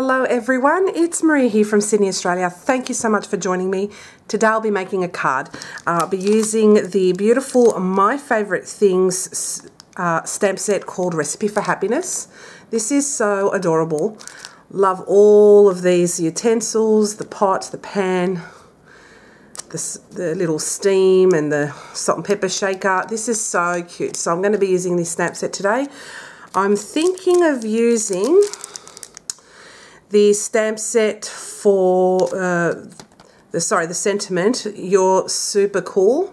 Hello everyone, it's Maria here from Sydney, Australia. Thank you so much for joining me. Today I'll be making a card. I'll be using the beautiful My Favourite Things stamp set called Recipe for Happiness. This is so adorable. Love all of these utensils, the pot, the pan, the little steam and the salt and pepper shaker. This is so cute. So I'm going to be using this stamp set today. I'm thinking of using the stamp set for the sentiment, "You're super cool."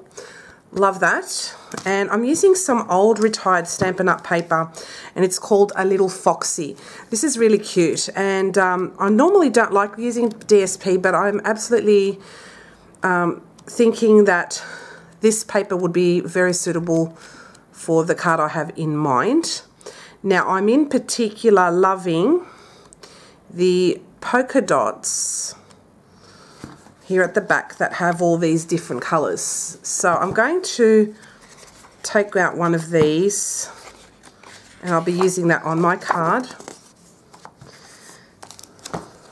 Love that. And I'm using some old retired Stampin' Up paper, and it's called a little Foxy. This is really cute, and I normally don't like using DSP, but I'm absolutely thinking that this paper would be very suitable for the card I have in mind. Now, I'm in particular loving the polka dots here at the back that have all these different colours. So I'm going to take out one of these, and I'll be using that on my card.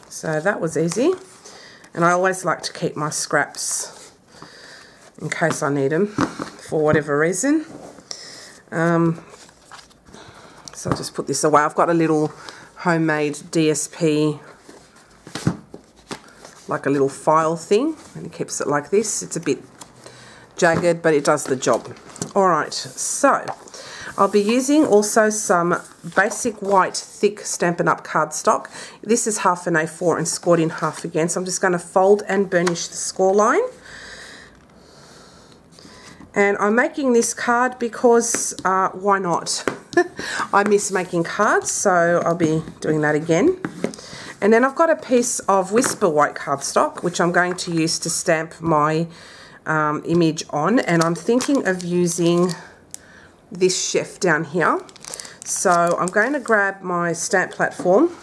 So that was easy, and I always like to keep my scraps in case I need them for whatever reason. So I'll just put this away. I've got a little homemade DSP, like a little file thing, and it keeps it like this. It's a bit jagged, but it does the job. Alright, so I'll be using also some basic white thick Stampin' Up cardstock. This is half an A4 and scored in half again, so I'm just going to fold and burnish the score line. And I'm making this card because why not? I miss making cards, so I'll be doing that again. And then I've got a piece of Whisper white cardstock, which I'm going to use to stamp my image on. And I'm thinking of using this chef down here. So I'm going to grab my stamp platform.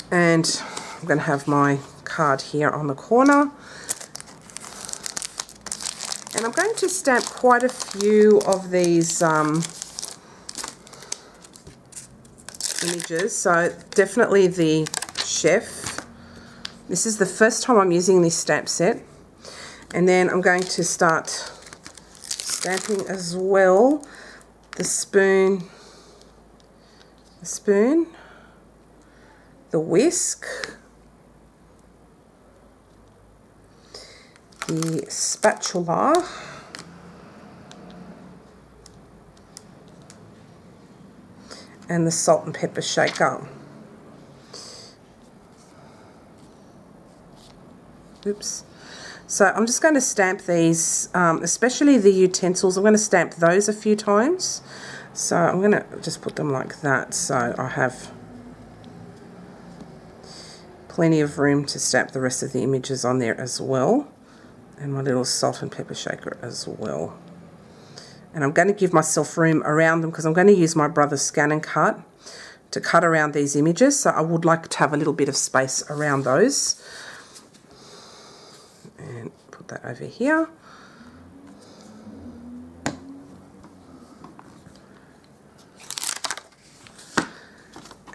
And I'm going to have my card here on the corner. And I'm going to stamp quite a few of these images. So definitely the chef. This is the first time I'm using this stamp set. And then I'm going to start stamping as well the spoon, the whisk, the spatula, and the salt and pepper shaker. Oops. So I'm just going to stamp these, especially the utensils. I'm going to stamp those a few times. So I'm going to just put them like that, so I have plenty of room to stamp the rest of the images on there as well. And my little salt and pepper shaker as well. And I'm going to give myself room around them because I'm going to use my brother's scan and cut to cut around these images. So I would like to have a little bit of space around those. And put that over here.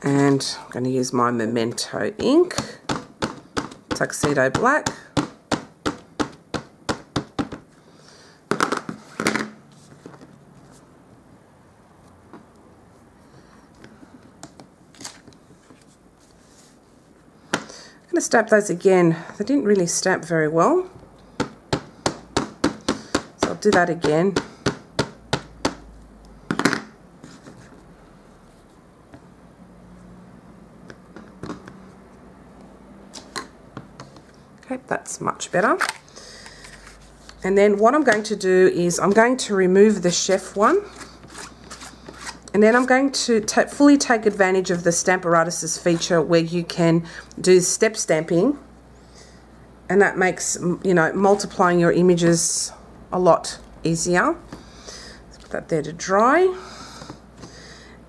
And I'm going to use my Memento ink, Tuxedo Black. Stamp those again. They didn't really stamp very well, so I'll do that again. Okay, that's much better. And then what I'm going to do is I'm going to remove the chef one, and then I'm going to fully take advantage of the Stamparatus's feature where you can do step stamping, and that makes, you know, multiplying your images a lot easier. Let's put that there to dry,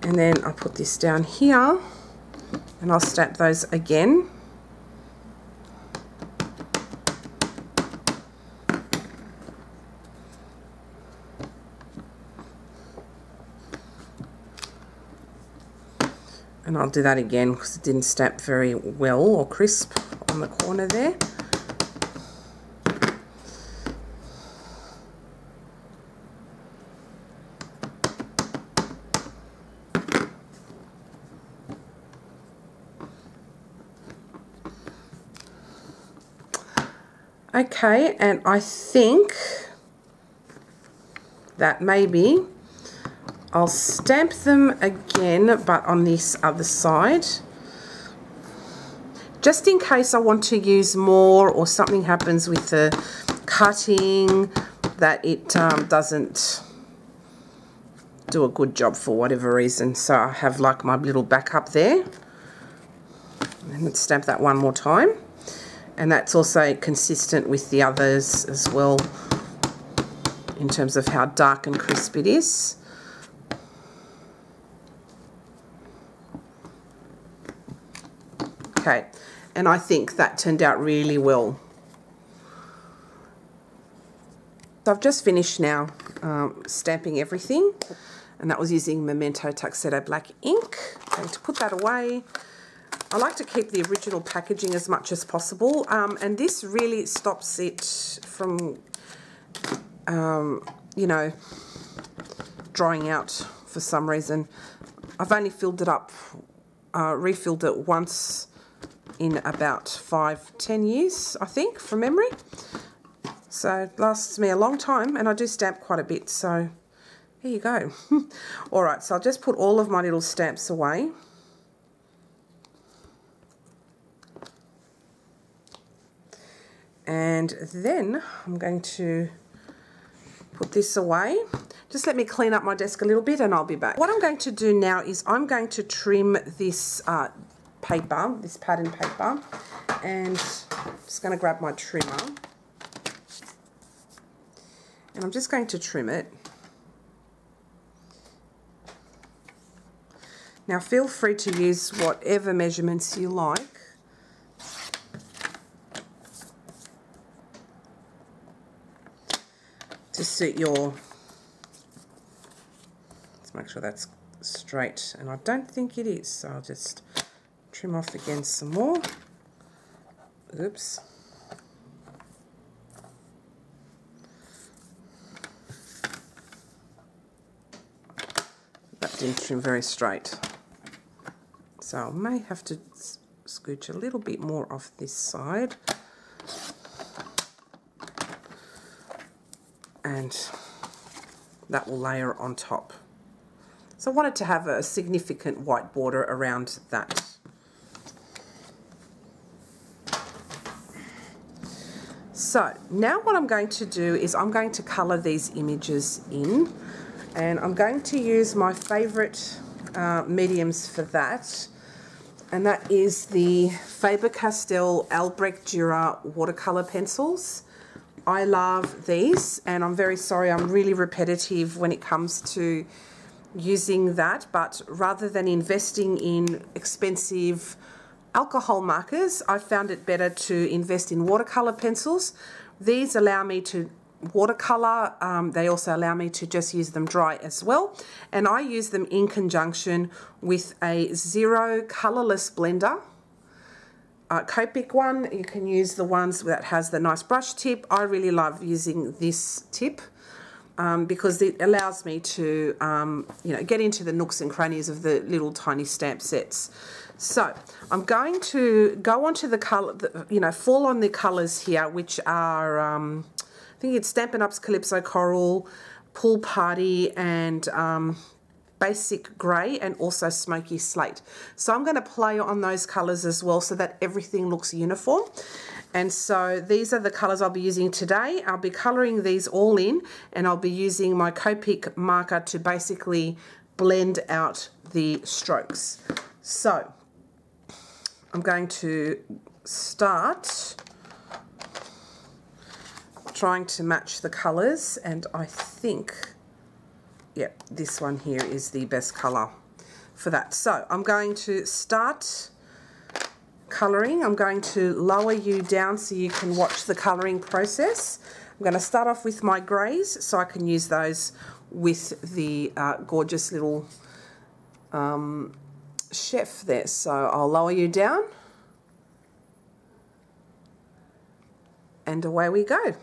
and then I'll put this down here and I'll stamp those again. And I'll do that again because it didn't stamp very well or crisp on the corner there. Okay, and I think that maybe I'll stamp them again, but on this other side, just in case I want to use more or something happens with the cutting that it doesn't do a good job for whatever reason. So I have like my little backup there. And let's stamp that one more time. And that's also consistent with the others as well in terms of how dark and crisp it is. Okay, and I think that turned out really well. So I've just finished now stamping everything, and that was using Memento Tuxedo Black ink. I'm going to put that away. I like to keep the original packaging as much as possible, and this really stops it from, you know, drying out for some reason. I've only filled it up, refilled it once in about 5-10 years, I think, from memory. So it lasts me a long time, and I do stamp quite a bit, so here you go. Alright, so I'll just put all of my little stamps away. And then I'm going to put this away. Just let me clean up my desk a little bit and I'll be back. What I'm going to do now is I'm going to trim this paper, this pattern paper, and I'm just going to grab my trimmer. And I'm just going to trim it. Now feel free to use whatever measurements you like. To suit your, let's make sure that's straight, and I don't think it is, so I'll just trim off again some more. Oops. That didn't trim very straight, so I may have to scooch a little bit more off this side. And that will layer on top. So I wanted to have a significant white border around that. So now what I'm going to do is I'm going to colour these images in, and I'm going to use my favourite mediums for that, and that is the Faber Castell Albrecht Durer watercolour pencils. I love these, and I'm very sorry I'm really repetitive when it comes to using that, but rather than investing in expensive alcohol markers, I found it better to invest in watercolour pencils. These allow me to watercolour, they also allow me to just use them dry as well, and I use them in conjunction with a zero colourless blender. Copic one, you can use the ones that has the nice brush tip. I really love using this tip because it allows me to you know, get into the nooks and crannies of the little tiny stamp sets. So I'm going to go onto the colour, you know, fall on the colours here, which are I think it's Stampin' Up's Calypso Coral, Pool Party, and Basic Grey, and also Smoky Slate. So I'm going to play on those colours as well so that everything looks uniform. And so these are the colours I'll be using today. I'll be colouring these all in, and I'll be using my Copic marker to basically blend out the strokes. So I'm going to start trying to match the colours, and I think, yep, this one here is the best colour for that. So I'm going to start colouring. I'm going to lower you down so you can watch the colouring process. I'm going to start off with my greys so I can use those with the gorgeous little chef this. So I'll lower you down. And away we go.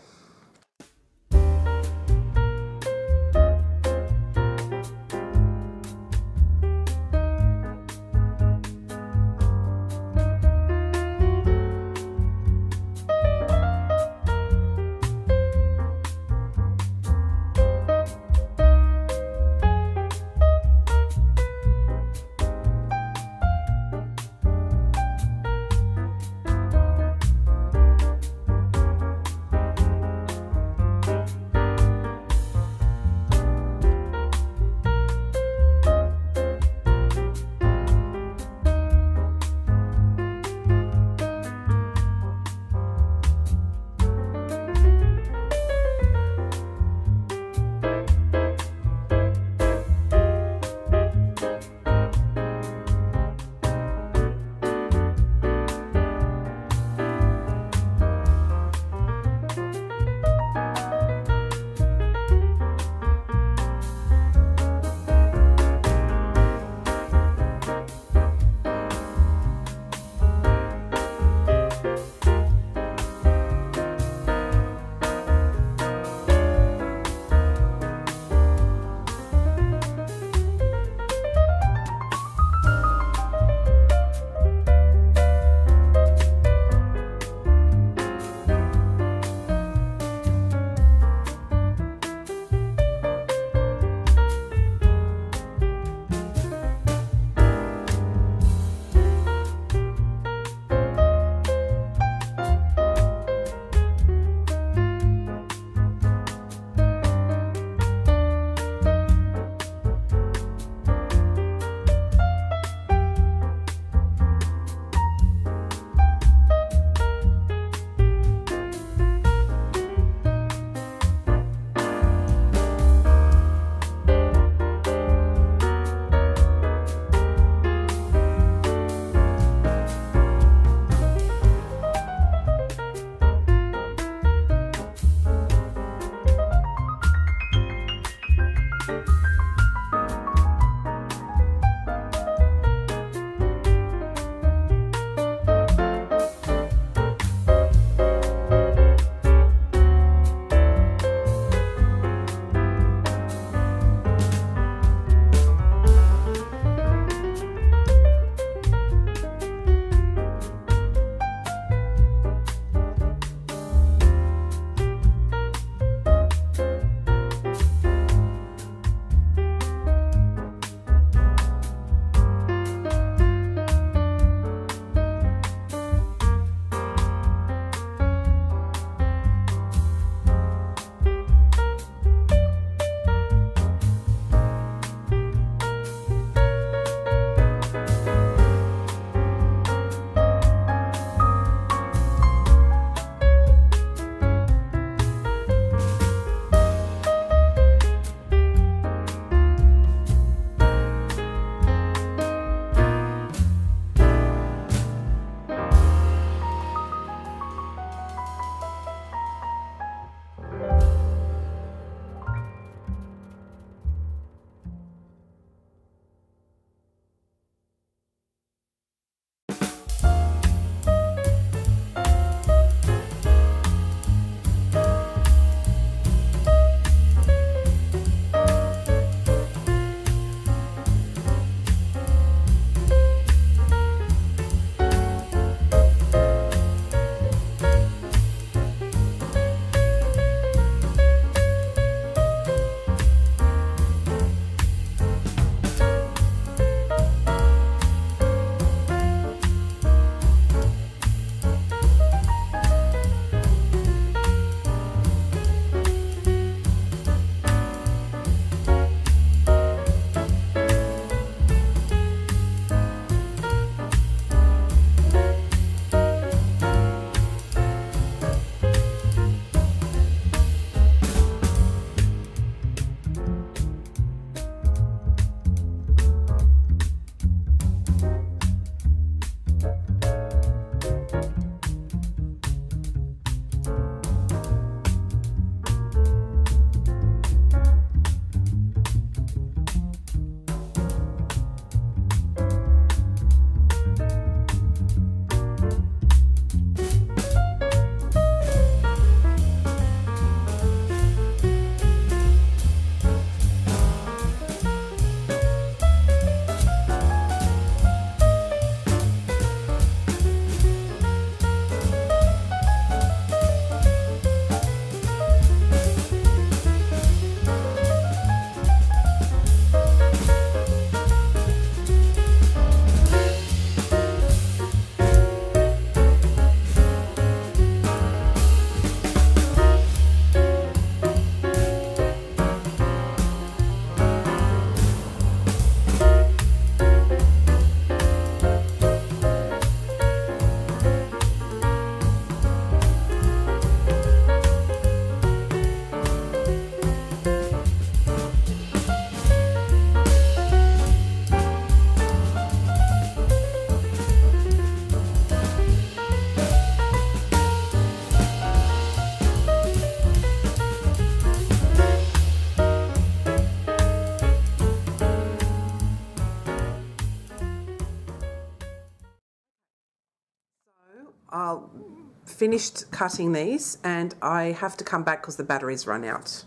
finished cutting these and I have to come back because the batteries run out.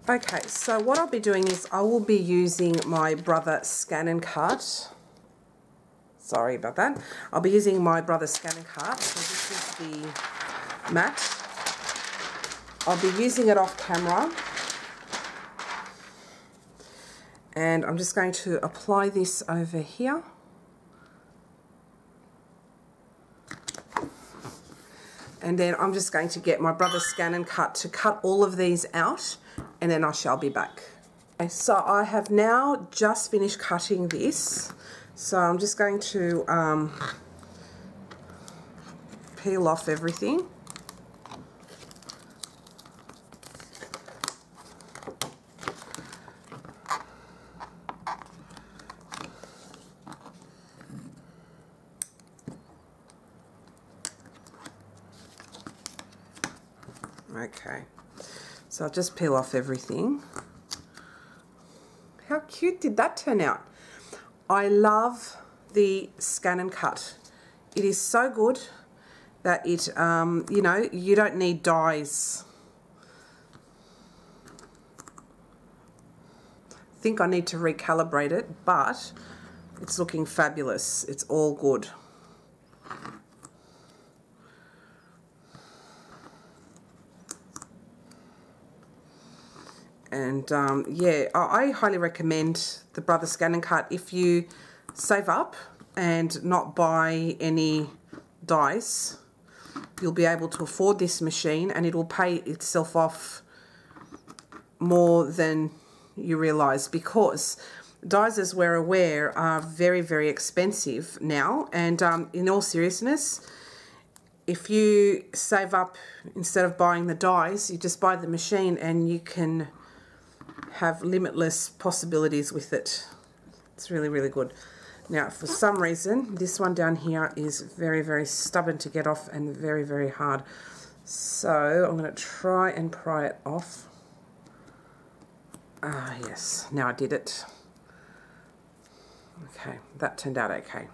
Okay, so what I'll be doing is I will be using my Brother Scan and Cut. Sorry about that. I'll be using my Brother Scan and Cut. So this is the mat. I'll be using it off camera. And I'm just going to apply this over here. And then I'm just going to get my Brother Scan and Cut to cut all of these out, and then I shall be back. Okay, so I have now just finished cutting this. So I'm just going to peel off everything. Okay, so I'll just peel off everything. How cute did that turn out? I love the Scan and Cut. It is so good that it, you know, you don't need dies. I think I need to recalibrate it, but it's looking fabulous. It's all good. And yeah, I highly recommend the Brother Scan and Cut if you save up and not buy any dies. You'll be able to afford this machine and it will pay itself off more than you realise, because dies, as we're aware, are very, very expensive now. And in all seriousness, if you save up, instead of buying the dies, you just buy the machine and you can have limitless possibilities with it. It's really, really good. Now, for some reason, this one down here is very, very stubborn to get off and very, very hard. So I'm going to try and pry it off. Ah, yes, now I did it. Okay, that turned out okay.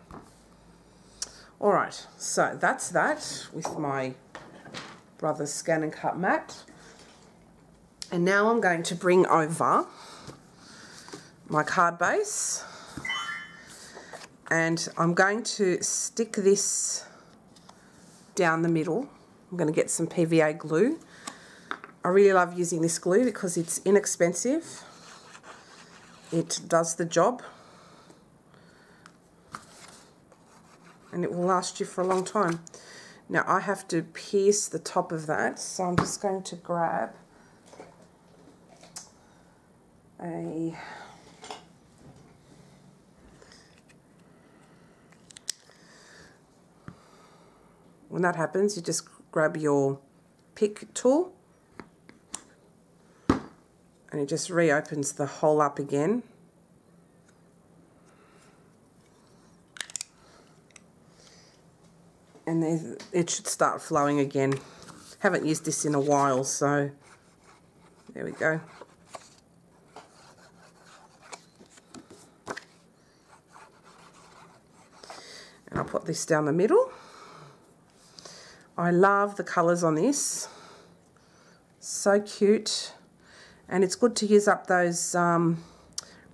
All right, so that's that with my Brother Scan and Cut mat. And now I'm going to bring over my card base and I'm going to stick this down the middle. I'm going to get some PVA glue. I really love using this glue because it's inexpensive. It does the job and it will last you for a long time. Now I have to pierce the top of that, so I'm just going to grab when that happens, you just grab your pick tool and it just reopens the hole up again. And then it should start flowing again. Haven't used this in a while, so there we go. And I'll put this down the middle. I love the colours on this. So cute. And it's good to use up those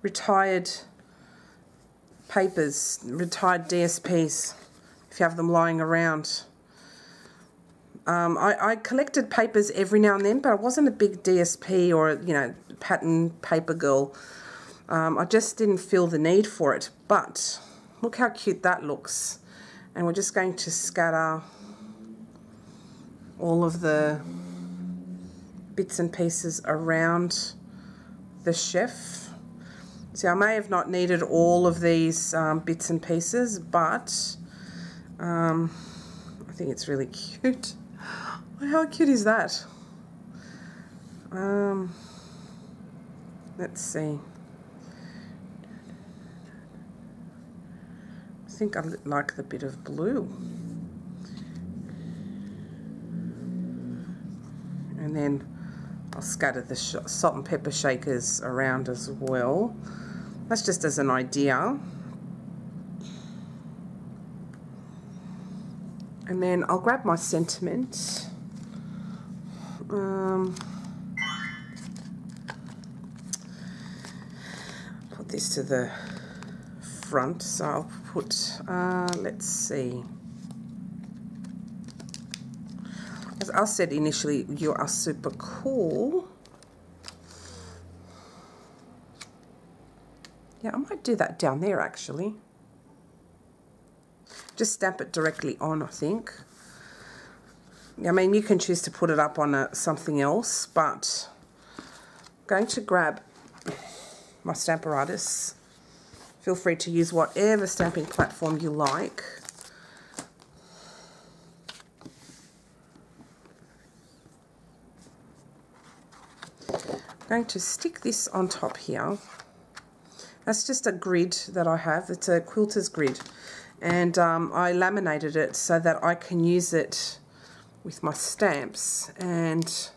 retired papers, retired DSPs, if you have them lying around. I collected papers every now and then, but I wasn't a big DSP or, you know, pattern paper girl. I just didn't feel the need for it. But look how cute that looks. And we're just going to scatter all of the bits and pieces around the chef. See, I may have not needed all of these bits and pieces, but I think it's really cute. How cute is that? Let's see. I think I like the bit of blue. And then I'll scatter the salt and pepper shakers around as well. That's just as an idea. And then I'll grab my sentiment. Put this to the front, so I'll put, let's see. As I said initially, you are super cool. Yeah, I might do that down there actually. Just stamp it directly on, I think. I mean, you can choose to put it up on something else, but I'm going to grab my Stamparatus. Feel free to use whatever stamping platform you like. I'm going to stick this on top here. That's just a grid that I have. It's a quilter's grid. And I laminated it so that I can use it with my stamps. And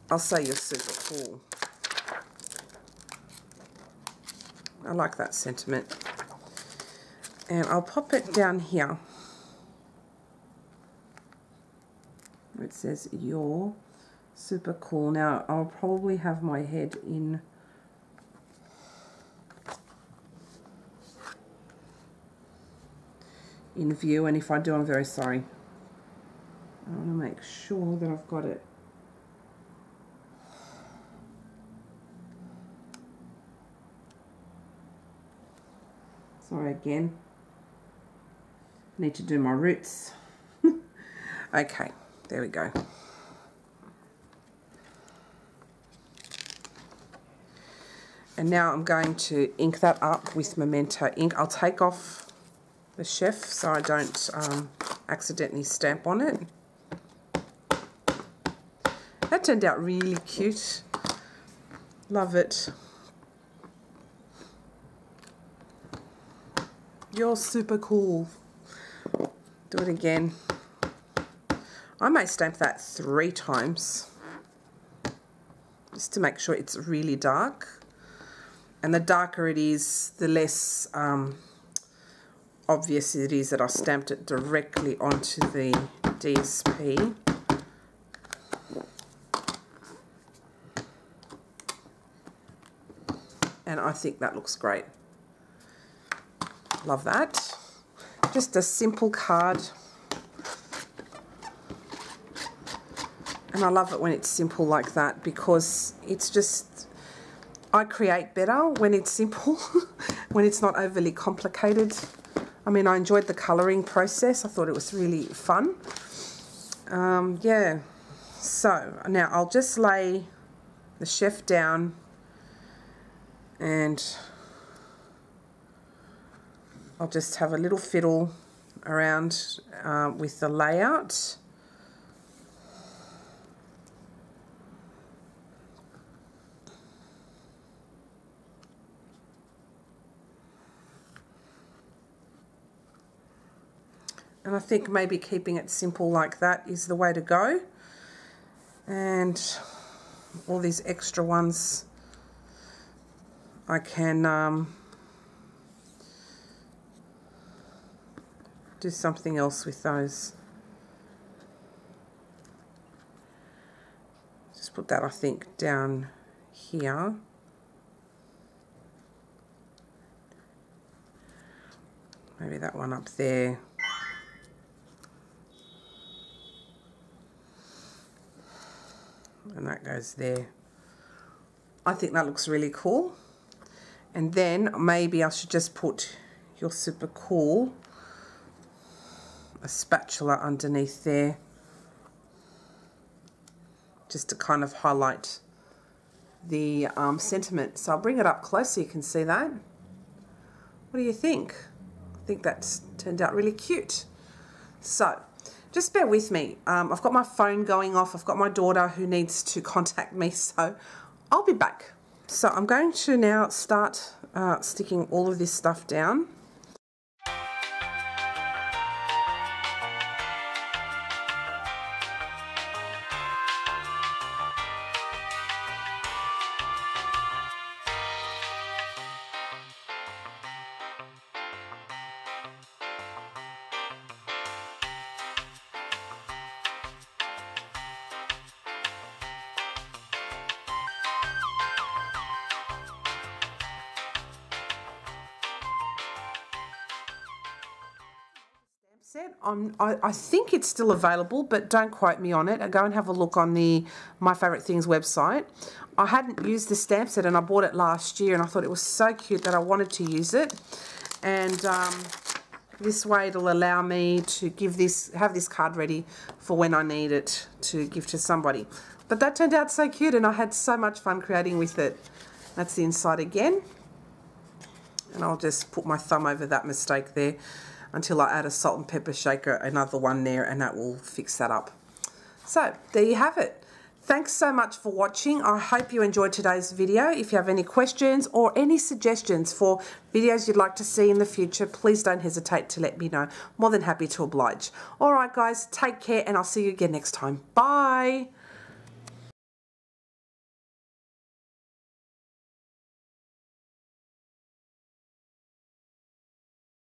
I'll say you're super cool. I like that sentiment. And I'll pop it down here. It says you're super cool. Now I'll probably have my head in view, and if I do, I'm very sorry. I want to make sure that I've got it. Sorry again. Need to do my roots. Okay, there we go. And now I'm going to ink that up with Memento ink. I'll take off the chef so I don't accidentally stamp on it. That turned out really cute. Love it. You're super cool. Do it again. I may stamp that 3 times just to make sure it's really dark. And the darker it is, the less obvious it is that I stamped it directly onto the DSP. And I think that looks great. Love that. Just a simple card. And I love it when it's simple like that, because it's just, I create better when it's simple, when it's not overly complicated. I mean, I enjoyed the colouring process. I thought it was really fun. Yeah. So now I'll just lay the chef down, and I'll just have a little fiddle around with the layout. And I think maybe keeping it simple like that is the way to go. And all these extra ones, I can do something else with those. Just put that, I think, down here. Maybe that one up there. And that goes there. I think that looks really cool. And then maybe I should just put You're Super Cool, a spatula underneath there, just to kind of highlight the sentiment. So I'll bring it up close so you can see that. What do you think? I think that's turned out really cute. So just bear with me. I've got my phone going off. I've got my daughter who needs to contact me, so I'll be back. So I'm going to now start sticking all of this stuff down. I think it's still available, but don't quote me on it. Go and have a look on the My Favourite Things website. I hadn't used the stamp set, and I bought it last year, and I thought it was so cute that I wanted to use it. And this way it'll allow me to have this card ready for when I need it to give to somebody. But that turned out so cute, and I had so much fun creating with it. That's the inside again. And I'll just put my thumb over that mistake there until I add a salt and pepper shaker, another one there, and that will fix that up. So there you have it. Thanks so much for watching. I hope you enjoyed today's video. If you have any questions or any suggestions for videos you'd like to see in the future, please don't hesitate to let me know. More than happy to oblige. All right, guys, take care, and I'll see you again next time. Bye.